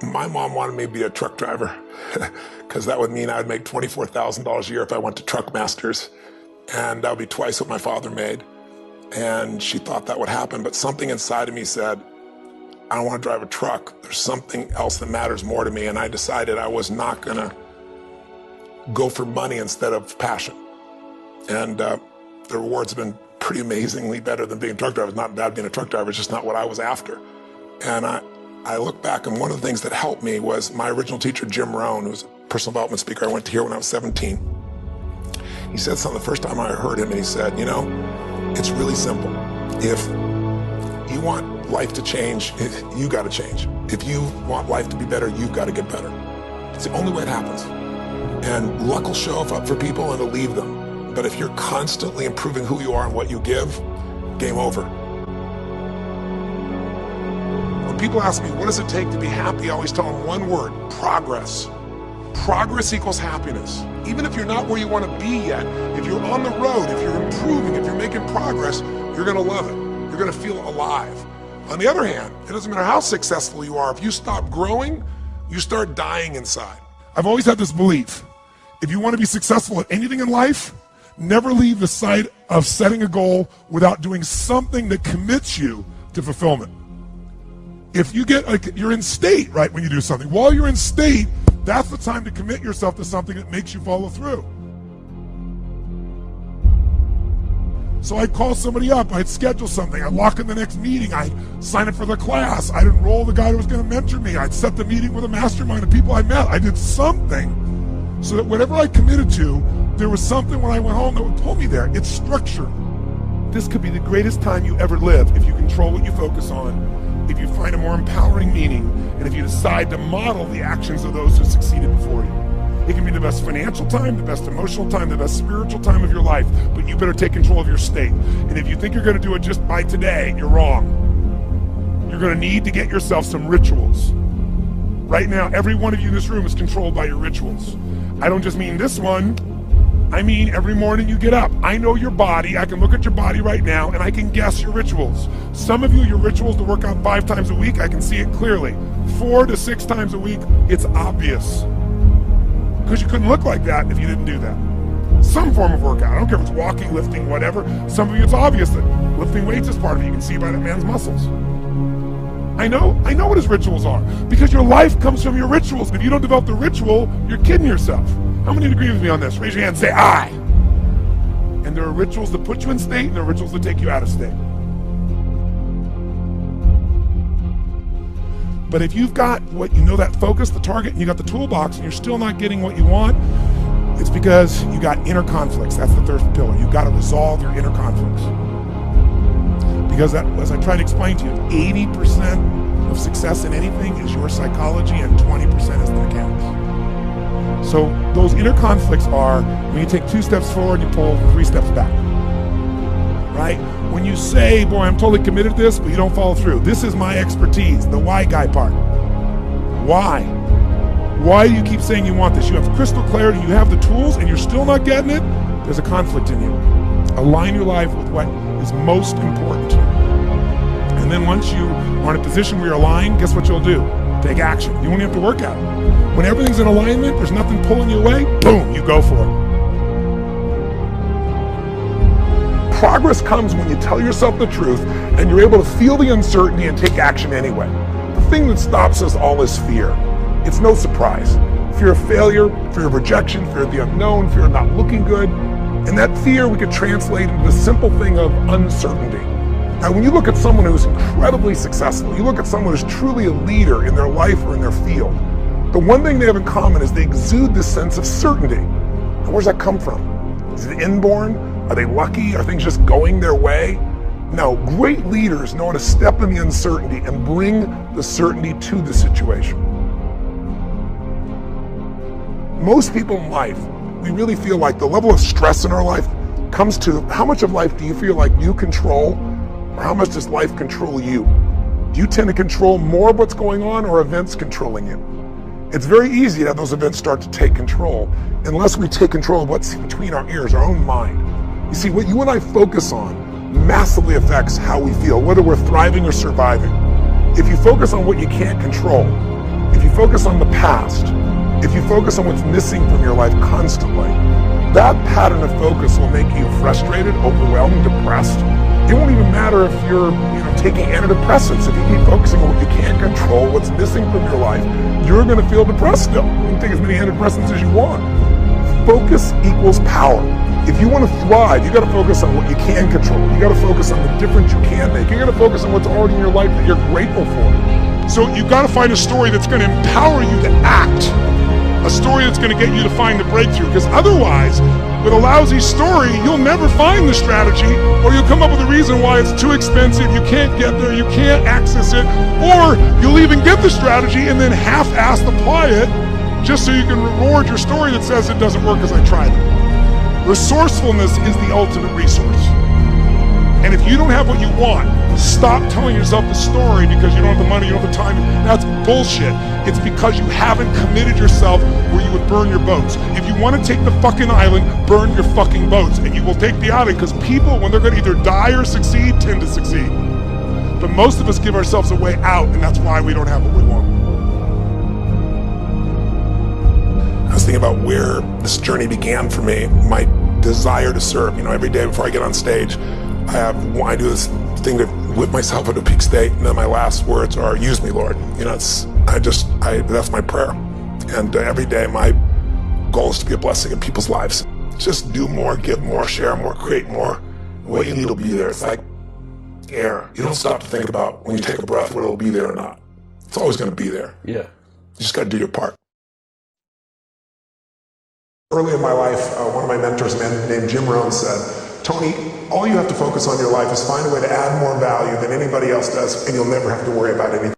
My mom wanted me to be a truck driver because that would mean I'd make $24,000 a year if I went to Truck Masters, and that would be twice what my father made. And she thought that would happen, but something inside of me said, I don't want to drive a truck. There's something else that matters more to me, and I decided I was not going to go for money instead of passion. And the rewards have been pretty amazingly better than being a truck driver. It's not bad being a truck driver, it's just not what I was after. And I look back, and one of the things that helped me was my original teacher, Jim Rohn, who was a personal development speaker I went to hear when I was 17. He said something the first time I heard him, and he said, you know, it's really simple. If you want life to change, you got to change. If you want life to be better, you've got to get better. It's the only way it happens. And luck will show up for people and it'll leave them. But if you're constantly improving who you are and what you give, game over. When people ask me, what does it take to be happy? I always tell them one word: progress. Progress equals happiness. Even if you're not where you want to be yet, if you're on the road, if you're improving, if you're making progress, you're going to love it. You're going to feel alive. On the other hand, it doesn't matter how successful you are. If you stop growing, you start dying inside. I've always had this belief. If you want to be successful at anything in life, never leave the sight of setting a goal without doing something that commits you to fulfillment. If you get, like, you're in state, right, when you do something. While you're in state, that's the time to commit yourself to something that makes you follow through. So I'd call somebody up, I'd schedule something, I'd lock in the next meeting, I'd sign up for the class, I'd enroll the guy who was going to mentor me, I'd set the meeting with a mastermind of people I met. I did something so that whatever I committed to, there was something when I went home that would pull me there. It's structure. This could be the greatest time you ever live if you control what you focus on, if you find a more empowering meaning, and if you decide to model the actions of those who succeeded before you. It can be the best financial time, the best emotional time, the best spiritual time of your life, but you better take control of your state. And if you think you're going to do it just by today, you're wrong. You're going to need to get yourself some rituals. Right now, every one of you in this room is controlled by your rituals. I don't just mean this one. I mean every morning you get up. I know your body. I can look at your body right now, and I can guess your rituals. Some of you, your rituals to work out 5 times a week, I can see it clearly. 4 to 6 times a week, it's obvious. Because you couldn't look like that if you didn't do that. Some form of workout. I don't care if it's walking, lifting, whatever. Some of you, it's obvious that lifting weights is part of it. You can see by that man's muscles. I know what his rituals are. Because your life comes from your rituals. And if you don't develop the ritual, you're kidding yourself. How many agree with me on this? Raise your hand and say, I. And there are rituals that put you in state, and there are rituals that take you out of state. But if you've got what you know, that focus, the target, and you got the toolbox, and you're still not getting what you want, it's because you got inner conflicts. That's the third pillar. You've got to resolve your inner conflicts. Because that, as I try to explain to you, 80% of success in anything is your psychology, and 20% is the mechanics. So those inner conflicts are when you take 2 steps forward, you pull 3 steps back. Right? When you say, boy, I'm totally committed to this, but you don't follow through. This is my expertise, the why guy part. Why? Why do you keep saying you want this? You have crystal clarity, you have the tools, and you're still not getting it? There's a conflict in you. Align your life with what is most important to you. And then once you are in a position where you're aligned, guess what you'll do? Take action. You won't have to work at it. When everything's in alignment, there's nothing pulling you away, boom, you go for it. Progress comes when you tell yourself the truth and you're able to feel the uncertainty and take action anyway. The thing that stops us all is fear. It's no surprise. Fear of failure, fear of rejection, fear of the unknown, fear of not looking good. And that fear we could translate into the simple thing of uncertainty. Now, when you look at someone who's incredibly successful, you look at someone who's truly a leader in their life or in their field, the one thing they have in common is they exude this sense of certainty. Now, where's that come from? Is it inborn? Are they lucky? Are things just going their way? No, great leaders know how to step in the uncertainty and bring the certainty to the situation. Most people in life, we really feel like the level of stress in our life comes to how much of life do you feel like you control, or how much does life control you? Do you tend to control more of what's going on, or events controlling you? It's very easy to have those events start to take control unless we take control of what's between our ears, our own mind. You see, what you and I focus on massively affects how we feel, whether we're thriving or surviving. If you focus on what you can't control, if you focus on the past, if you focus on what's missing from your life constantly, that pattern of focus will make you frustrated, overwhelmed, depressed. It won't even matter if you're taking antidepressants. If you keep focusing on what you can't control, what's missing from your life, you're going to feel depressed still. You can take as many antidepressants as you want. Focus equals power. If you want to thrive, you got to focus on what you can control. You got to focus on the difference you can make. You got to focus on what's already in your life that you're grateful for. So you got to find a story that's going to empower you to act. A story that's going to get you to find the breakthrough. Because otherwise, with a lousy story, you'll never find the strategy, or you'll come up with a reason why it's too expensive, you can't get there, you can't access it, or you'll even get the strategy and then half-assed apply it just so you can reward your story that says it doesn't work because I tried it. Resourcefulness is the ultimate resource. And if you don't have what you want, stop telling yourself the story because you don't have the money, you don't have the time. That's bullshit. It's because you haven't committed yourself where you would burn your boats. If you want to take the fucking island, burn your fucking boats. And you will take the island because people, when they're going to either die or succeed, tend to succeed. But most of us give ourselves a way out, and that's why we don't have what we want. I was thinking about where this journey began for me, my desire to serve. Every day before I get on stage, I do this thing to whip myself into a peak state, and then my last words are, use me, Lord. That's my prayer. And every day my goal is to be a blessing in people's lives. Just do more, give more, share more, create more. What you need will be there. It's like air. You don't stop to think about when you take a breath whether it'll be there or not. It's always going to be there. Yeah. You just got to do your part. Early in my life, one of my mentors, a man named Jim Rohn, said, Tony, all you have to focus on in your life is find a way to add more value than anybody else does, and you'll never have to worry about anything.